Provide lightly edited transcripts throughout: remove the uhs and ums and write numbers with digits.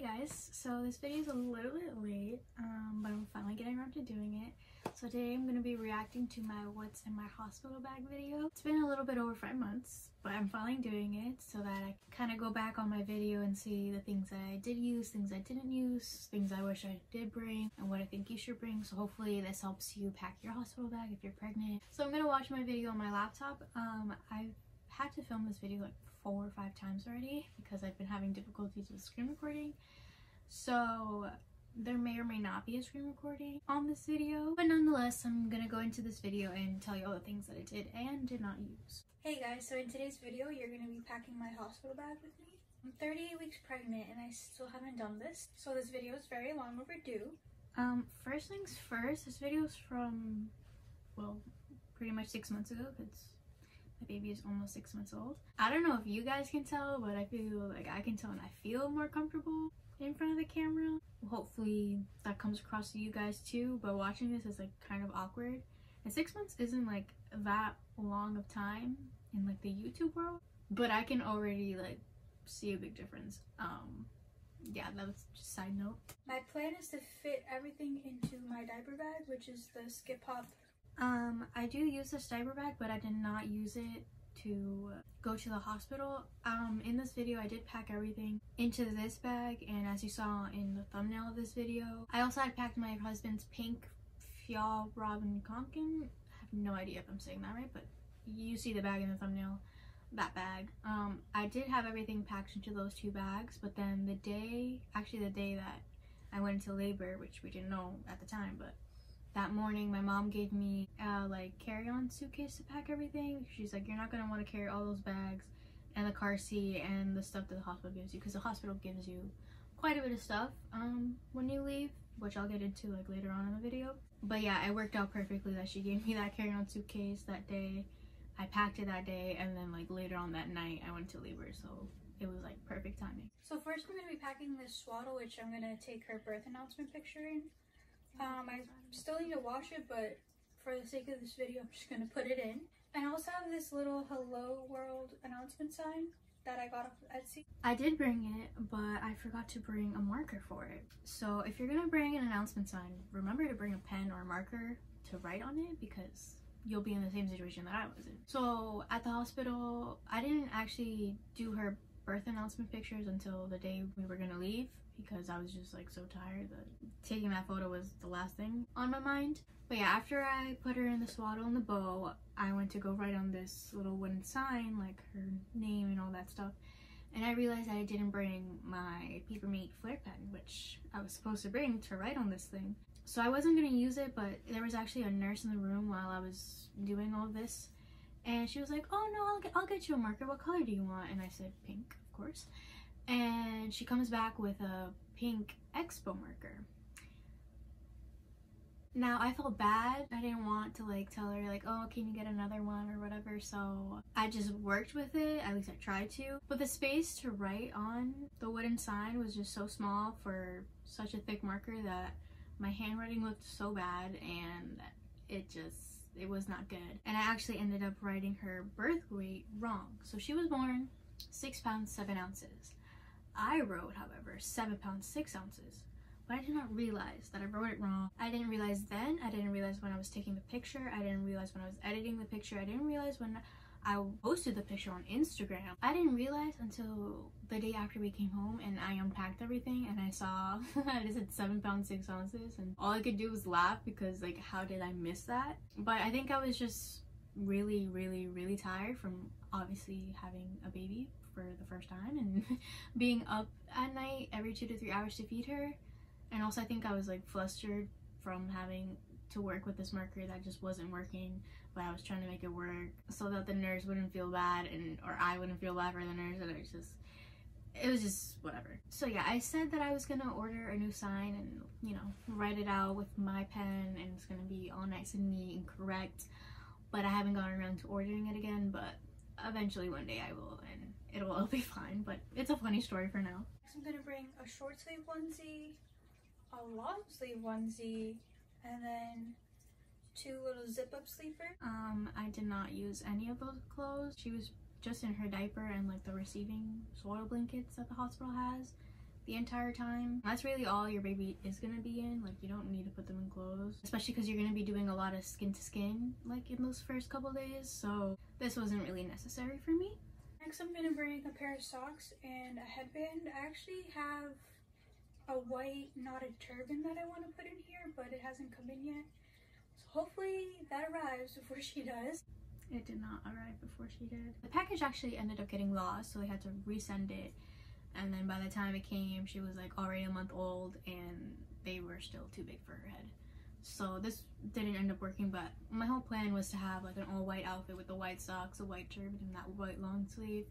guys, so this video is a little bit late, but I'm finally getting around to doing it. So today I'm going to be reacting to my what's in my hospital bag video. It's been a little bit over 5 months, but I'm finally doing it so that I can kind of go back on my video and see the things that I did use, things I didn't use, things I wish I did bring, and what I think you should bring. So hopefully this helps you pack your hospital bag if you're pregnant. So I'm going to watch my video on my laptop. I've had to film this video like 4 or 5 times already because I've been having difficulties with screen recording, so there may or may not be a screen recording on this video, but nonetheless I'm gonna go into this video and tell you all the things that I did and did not use. Hey guys, so in today's video you're gonna be packing my hospital bag with me. I'm 38 weeks pregnant and I still haven't done this, so this video is very long overdue. First things first, this video is from, well, pretty much 6 months ago because my baby is almost 6 months old. I don't know if you guys can tell, but I feel like I can tell and I feel more comfortable in front of the camera. Hopefully that comes across to you guys too, but watching this is like kind of awkward. And 6 months isn't like that long of time in like the YouTube world, but I can already like see a big difference. Yeah, that was just a side note. My plan is to fit everything into my diaper bag, which is the Skip Hop. I do use this diaper bag, but I did not use it to go to the hospital. In this video I did pack everything into this bag, and as you saw in the thumbnail of this video, I also had packed my husband's pink Fjall Robin Conkin. I have no idea if I'm saying that right, but you see the bag in the thumbnail, that bag. I did have everything packed into those 2 bags, but then the day that I went into labor, which we didn't know at the time, but that morning my mom gave me a like carry-on suitcase to pack everything. She's like, you're not gonna want to carry all those bags and the car seat and the stuff that the hospital gives you, because the hospital gives you quite a bit of stuff when you leave, which I'll get into like later on in the video. But yeah, it worked out perfectly that she gave me that carry-on suitcase that day. I packed it that day, and then like later on that night I went to labor, so it was like perfect timing. So first I'm gonna be packing this swaddle, which I'm gonna take her birth announcement picture in. I still need to wash it, but for the sake of this video I'm just gonna put it in. And I also have this little hello world announcement sign that I got off of Etsy. I did bring it, but I forgot to bring a marker for it. So if you're gonna bring an announcement sign, remember to bring a pen or a marker to write on it, because you'll be in the same situation that I was in. So at the hospital, I didn't actually do her birth announcement pictures until the day we were gonna leave, because I was just like so tired that taking that photo was the last thing on my mind. But yeah, after I put her in the swaddle and the bow, I went to go write on this little wooden sign like her name and all that stuff, and I realized I didn't bring my paper mate flare pen, which I was supposed to bring to write on this thing. So I wasn't gonna use it, but there was actually a nurse in the room while I was doing all this, and she was like, oh no, I'll get you a marker, what color do you want? And I said pink, of course. And she comes back with a pink expo marker. Now I felt bad. I didn't want to like tell her like, oh, can you get another one or whatever, so I just worked with it. At least I tried to. But the space to write on the wooden sign was just so small for such a thick marker that my handwriting looked so bad, and it was not good. And I actually ended up writing her birth weight wrong. So she was born 6 pounds 7 ounces. I wrote, however, 7 pounds 6 ounces, but I did not realize that I wrote it wrong. I didn't realize then, I didn't realize when I was taking the picture, I didn't realize when I was editing the picture, I didn't realize when I posted the picture on Instagram. I didn't realize until the day after we came home and I unpacked everything and I saw that it said 7 pounds 6 ounces, and all I could do was laugh because like, how did I miss that? But I think I was just really tired from obviously having a baby for the first time and being up at night every 2 to 3 hours to feed her. And also I think I was like flustered from having to work with this marker that just wasn't working, but I was trying to make it work so that the nurse wouldn't feel bad, and or I wouldn't feel bad for the nurse, and it was just whatever. So yeah, I said that I was gonna order a new sign and, you know, write it out with my pen, and it's gonna be all nice and neat and correct, but I haven't gotten around to ordering it again, but eventually one day I will, and it'll all be fine. But it's a funny story for now. Next I'm gonna bring a short sleeve onesie, a long sleeve onesie, and then 2 little zip up sleepers. I did not use any of those clothes. She was just in her diaper and like the receiving swaddle blankets that the hospital has. the entire time. That's really all your baby is gonna be in. Like, you don't need to put them in clothes, especially because you're gonna be doing a lot of skin to skin like in those first couple days, so this wasn't really necessary for me. Next, I'm gonna bring a pair of socks and a headband. I actually have a white knotted turban that I want to put in here, but it hasn't come in yet, so hopefully that arrives before she does. It did not arrive before she did. The package actually ended up getting lost, so they had to resend it, and then by the time it came, she was like already a month old and they were still too big for her head. So this didn't end up working, but my whole plan was to have like an all white outfit with the white socks, a white turban, and that white long sleeve.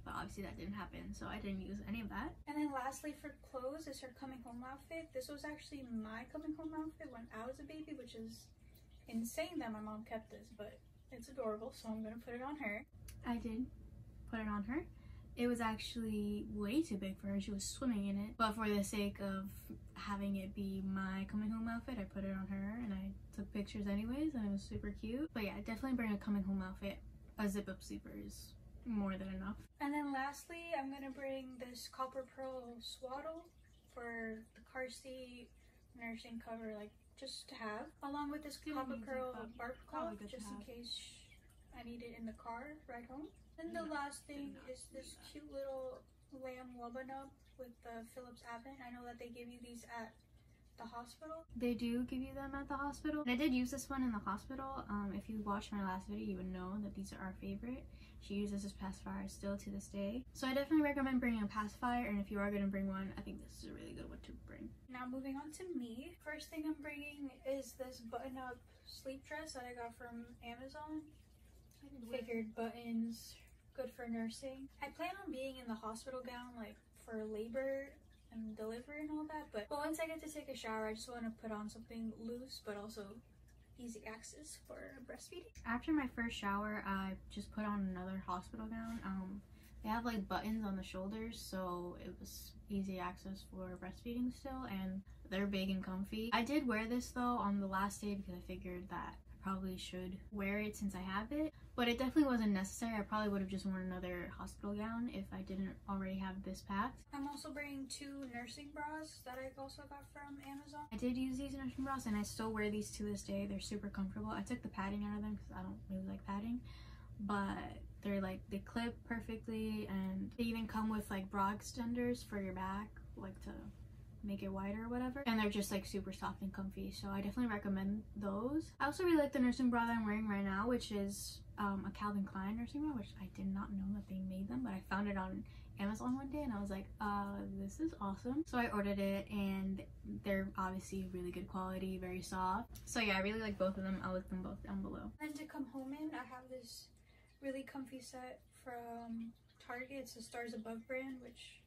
But obviously that didn't happen, so I didn't use any of that. And then lastly for clothes is her coming home outfit. This was actually my coming home outfit when I was a baby, which is insane that my mom kept this, but it's adorable, so I'm gonna put it on her. I did put it on her. It was actually way too big for her. She was swimming in it, but for the sake of having it be my coming home outfit, I put it on her and I took pictures anyways, and it was super cute. But yeah, definitely bring a coming home outfit. A zip up sleeper is more than enough. And then lastly, I'm gonna bring this copper pearl swaddle for the car seat, nursing cover, like just to have, along with this copper pearl bark cloth just in case I need it in the car ride home. And the last thing is this cute little lamb wubba nub with the Philips Advent. I know that they give you these at the hospital. They do give you them at the hospital. And I did use this one in the hospital. If you watched my last video, you would know that these are our favorite. She uses this pacifier still to this day. So I definitely recommend bringing a pacifier, and if you are going to bring one, I think this is a really good one to bring. Now moving on to me. First thing I'm bringing is this button-up sleep dress that I got from Amazon. Figured buttons, good for nursing. I plan on being in the hospital gown like for labor and delivery and all that, but once I get to take a shower, I just want to put on something loose but also easy access for breastfeeding. After my first shower, I just put on another hospital gown. They have like buttons on the shoulders, so it was easy access for breastfeeding still, and they're big and comfy. I did wear this though on the last day because I figured that I probably should wear it since I have it, but it definitely wasn't necessary. I probably would have just worn another hospital gown if I didn't already have this packed. I'm also bringing 2 nursing bras that I also got from Amazon. I did use these nursing bras and I still wear these to this day. They're super comfortable. I took the padding out of them because I don't really like padding, but they're like, they clip perfectly, and they even come with like bra extenders for your back, like to make it wider or whatever, and they're just like super soft and comfy, so I definitely recommend those. I also really like the nursing bra that I'm wearing right now, which is a Calvin Klein nursing bra, which I did not know that they made them, but I found it on Amazon one day and I was like, this is awesome. So I ordered it and they're obviously really good quality, very soft. So yeah, I really like both of them. I'll link them both down below. And to come home in, I have this really comfy set from Target. It's the Stars Above brand, which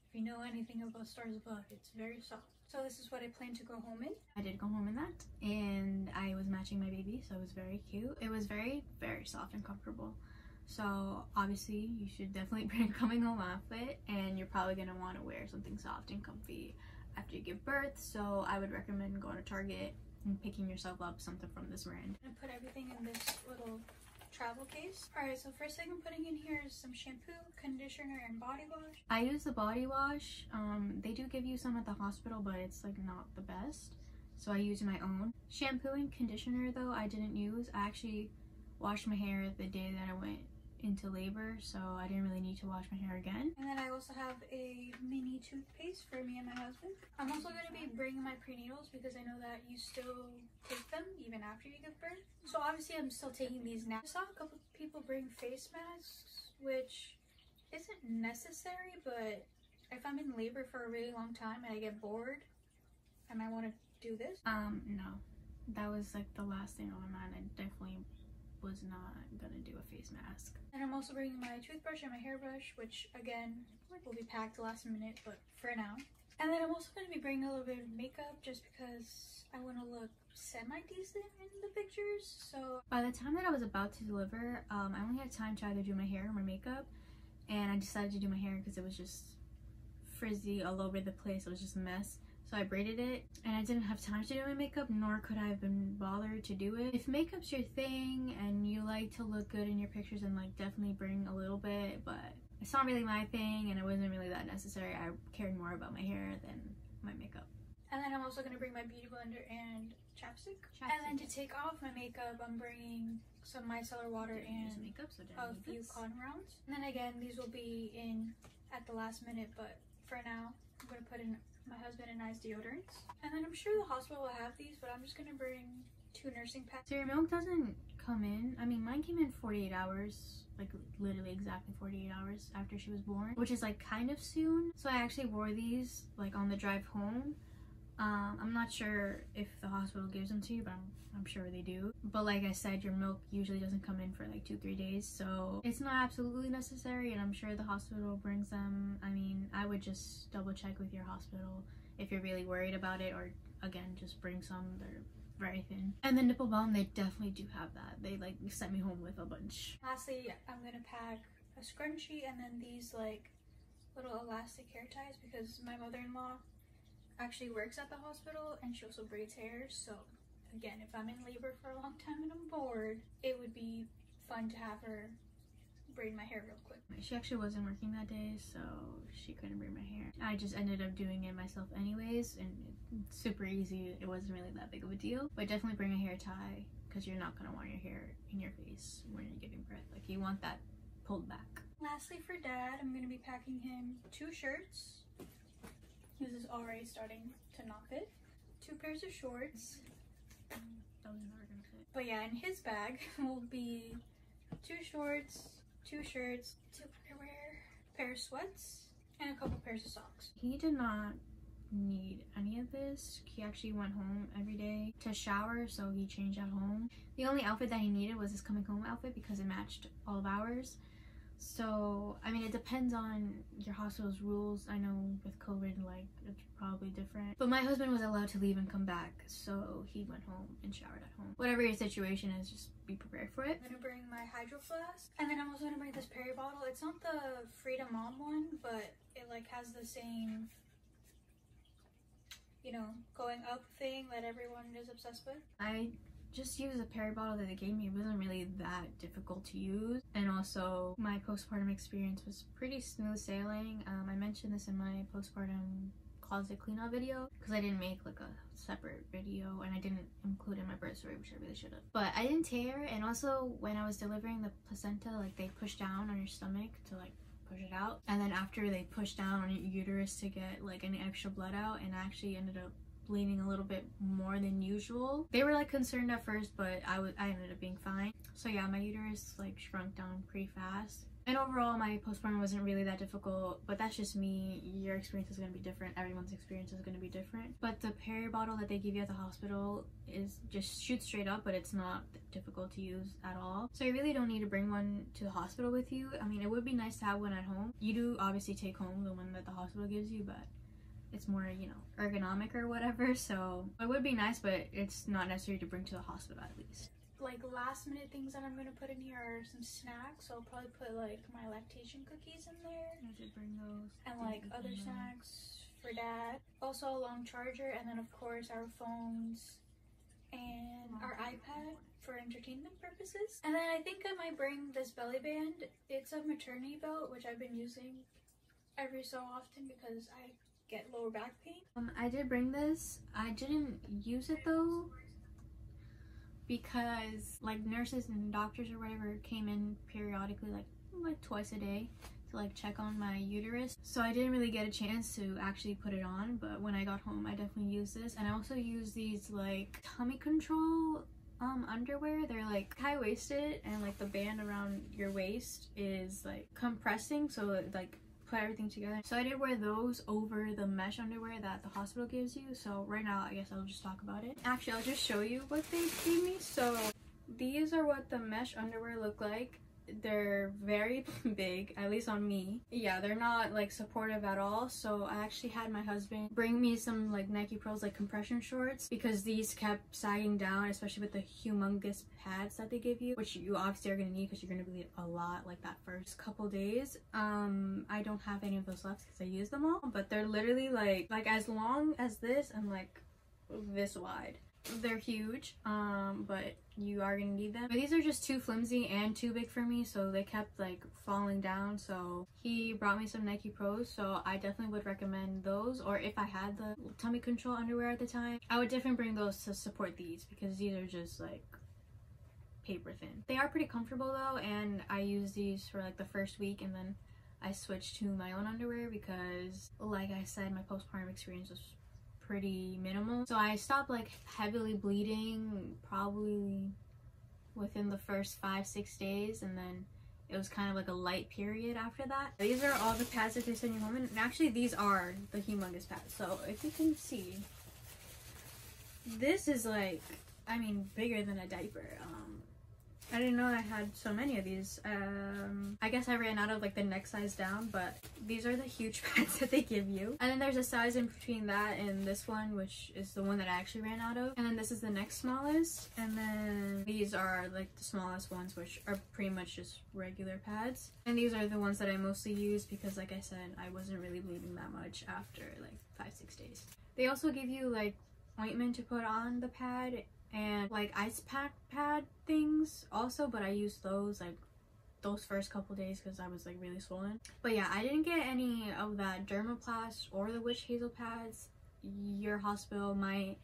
if you know anything about Stars Above, it's very soft. So this is what I plan to go home in. I did go home in that, and I was matching my baby, so it was very cute. It was very, very soft and comfortable. So obviously you should definitely bring a coming home outfit, and you're probably gonna want to wear something soft and comfy after you give birth. So I would recommend going to Target and picking yourself up something from this brand. I'm gonna put everything in this little travel case. Alright, so first thing I'm putting in here is some shampoo, conditioner, and body wash. I use the body wash. They do give you some at the hospital, but it's like not the best, so I use my own. Shampoo and conditioner though I didn't use. I actually washed my hair the day that I went into labor, so I didn't really need to wash my hair again. And then I also have a mini toothpaste for me and my husband. I'm also going to be bringing my prenatals because I know that you still take them even after you give birth. So obviously I'm still taking these now. I saw a couple people bring face masks, which isn't necessary, but if I'm in labor for a really long time and I get bored, I might want to do this. No, that was like the last thing on my mind. I definitely was not gonna do a face mask. And I'm also bringing my toothbrush and my hairbrush, which again will be packed last minute, but for now. And then I'm also going to be bringing a little bit of makeup just because I want to look semi-decent in the pictures. So by the time that I was about to deliver, I only had time to either do my hair or my makeup, and I decided to do my hair because it was just frizzy all over the place. It was just a mess. So I braided it, and I didn't have time to do my makeup, nor could I have been bothered to do it. If makeup's your thing and you like to look good in your pictures, then like definitely bring a little bit, but it's not really my thing and it wasn't really that necessary. I cared more about my hair than my makeup. And then I'm also going to bring my beauty blender and chapstick. And then to take off my makeup, I'm bringing some micellar water and a few cotton rounds. And then again, these will be in at the last minute, but for now, I'm going to put in my husband and I's deodorants. And then I'm sure the hospital will have these, but I'm just going to bring 2 nursing pads. So your milk doesn't come in. I mean, mine came in 48 hours. Like literally exactly 48 hours after she was born, which is like kind of soon. So I actually wore these like on the drive home. I'm not sure if the hospital gives them to you, but I'm sure they do. But like I said, your milk usually doesn't come in for like 2-3 days, so it's not absolutely necessary, and I'm sure the hospital brings them. I mean, I would just double check with your hospital if you're really worried about it, or again, just bring some. They're very thin. And the nipple balm, they definitely do have that. They like sent me home with a bunch. Lastly, I'm gonna pack a scrunchie and then these like little elastic hair ties, because my mother-in-law actually works at the hospital and she also braids hair. So again, if I'm in labor for a long time and I'm bored, it would be fun to have her braid my hair real quick. She actually wasn't working that day, so she couldn't braid my hair. I just ended up doing it myself anyways, and it's super easy. It wasn't really that big of a deal, but definitely bring a hair tie, because you're not gonna want your hair in your face when you're giving birth. Like, you want that pulled back. Lastly, for Dad, I'm gonna be packing him 2 shirts. This is already starting to not fit. 2 pairs of shorts. That was never gonna fit. But yeah, in his bag will be 2 shorts, 2 shirts, 2 underwear, a pair of sweats, and a couple pairs of socks. He did not need any of this. He actually went home every day to shower, so he changed at home. The only outfit that he needed was his coming home outfit, because it matched all of ours. So I mean, it depends on your hospital's rules. I know with COVID, like, it's probably different, but my husband was allowed to leave and come back, so he went home and showered at home. Whatever your situation is, just be prepared for it. I'm gonna bring my hydro flask, and then I'm also gonna bring this Perry bottle. It's not the Freedom Mom one, but it like has the same, you know, going up thing that everyone is obsessed with. I just use a Perry bottle that they gave me. It wasn't really that difficult to use, and also my postpartum experience was pretty smooth sailing. I mentioned this in my postpartum closet clean out video, because I didn't make like a separate video, and I didn't include in my birth story, which I really should have. But I didn't tear, and also when I was delivering the placenta, like, they push down on your stomach to like push it out, and then after they push down on your uterus to get like any extra blood out, and I actually ended up bleeding a little bit more than usual. They were like concerned at first, but I ended up being fine. So yeah, my uterus like shrunk down pretty fast. And overall, my postpartum wasn't really that difficult, but that's just me. Your experience is going to be different. Everyone's experience is going to be different. But the Perry bottle that they give you at the hospital is just shoots straight up, but it's not difficult to use at all. So you really don't need to bring one to the hospital with you. I mean, it would be nice to have one at home. You do obviously take home the one that the hospital gives you, but it's more, you know, ergonomic or whatever. So it would be nice, but it's not necessary to bring to the hospital at least. Like, last minute things that I'm gonna put in here are some snacks. So I'll probably put like my lactation cookies in there. I should bring those. And like other snacks for Dad. Also a long charger, and then of course our phones and our iPad for entertainment purposes. And then I think I might bring this belly band. It's a maternity belt, which I've been using every so often because I get lower back pain. I did bring this. I didn't use it though, because like nurses and doctors or whatever came in periodically, like twice a day, to like check on my uterus. So I didn't really get a chance to actually put it on, but when I got home I definitely used this. And I also use these like tummy control underwear. They're like high-waisted, and like the band around your waist is like compressing, so it like put everything together. So I did wear those over the mesh underwear that the hospital gives you. So right now I guess I'll just talk about it. Actually, I'll just show you what they gave me. So these are what the mesh underwear look like. They're very big, at least on me. Yeah, they're not like supportive at all. So I actually had my husband bring me some like Nike Pros like compression shorts, because these kept sagging down, especially with the humongous pads that they give you, which you obviously are gonna need because you're gonna bleed a lot like that first couple days. I don't have any of those left because I used them all, but they're literally like as long as this and like this wide. They're huge, but you are gonna need them. But these are just too flimsy and too big for me, so they kept like falling down. So he brought me some Nike Pros, so I definitely would recommend those. Or if I had the tummy control underwear at the time, I would definitely bring those to support these, because these are just like paper thin. They are pretty comfortable though, and I use these for like the first week, and then I switched to my own underwear because, like I said, my postpartum experience was pretty minimal. So I stopped like heavily bleeding probably within the first 5-6 days, and then it was kind of like a light period after that. These are all the pads that they send your woman, and actually these are the humongous pads. So if you can see, this is like, I mean, bigger than a diaper. I didn't know I had so many of these. I guess I ran out of like the next size down, but these are the huge pads that they give you. And then there's a size in between that and this one, which is the one that I actually ran out of. And then this is the next smallest. And then these are like the smallest ones, which are pretty much just regular pads. And these are the ones that I mostly use because, like I said, I wasn't really bleeding that much after like 5-6 days. They also give you like ointment to put on the pad and like ice pack pad things also, but I used those like those first couple days because I was like really swollen. But yeah, I didn't get any of that Dermaplast or the witch hazel pads. Your hospital, mine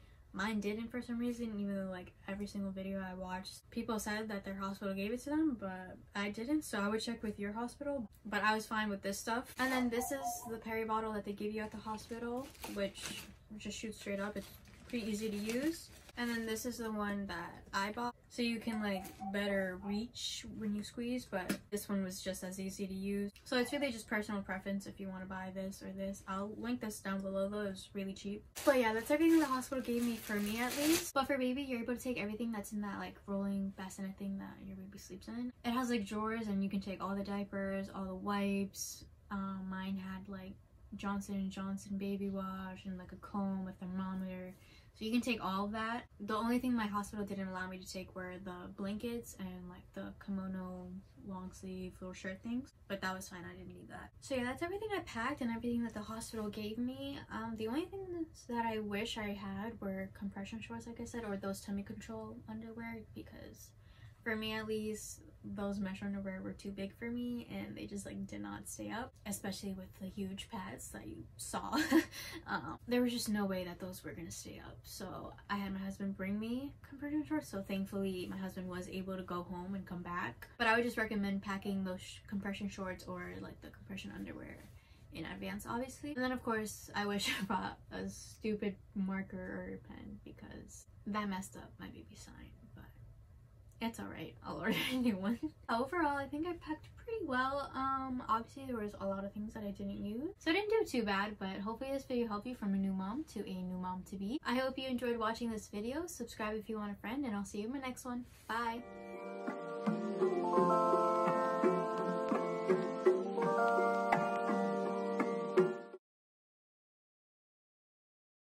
didn't for some reason, even though like every single video I watched, people said that their hospital gave it to them, but I didn't. So I would check with your hospital, but I was fine with this stuff. And then this is the peri bottle that they give you at the hospital, which just shoots straight up. It's pretty easy to use. And then this is the one that I bought, so you can like better reach when you squeeze, but this one was just as easy to use. So it's really just personal preference if you want to buy this or this. I'll link this down below though, it was really cheap. But yeah, that's everything the hospital gave me, for me at least. But for baby, you're able to take everything that's in that like rolling bassinet thing that your baby sleeps in. It has like drawers, and you can take all the diapers, all the wipes. Mine had like Johnson & Johnson baby wash and like a comb, a thermometer. So you can take all of that. The only thing my hospital didn't allow me to take were the blankets and like the kimono long sleeve little shirt things, but that was fine, I didn't need that. So yeah, that's everything I packed and everything that the hospital gave me. The only things that I wish I had were compression shorts, like I said, or those tummy control underwear, because for me at least, those mesh underwear were too big for me and they just like did not stay up, especially with the huge pads that you saw. There was just no way that those were gonna stay up, so I had my husband bring me compression shorts. So thankfully my husband was able to go home and come back, but I would just recommend packing those compression shorts or like the compression underwear in advance, obviously. And then of course I wish I brought a stupid marker or a pen because that messed up my baby's sign. It's alright, I'll order a new one. Overall, I think I packed pretty well. Obviously there was a lot of things that I didn't use, so I didn't do too bad, but hopefully this video helped you from a new mom to a new mom to be. I hope you enjoyed watching this video. Subscribe if you want a friend, and I'll see you in my next one. Bye!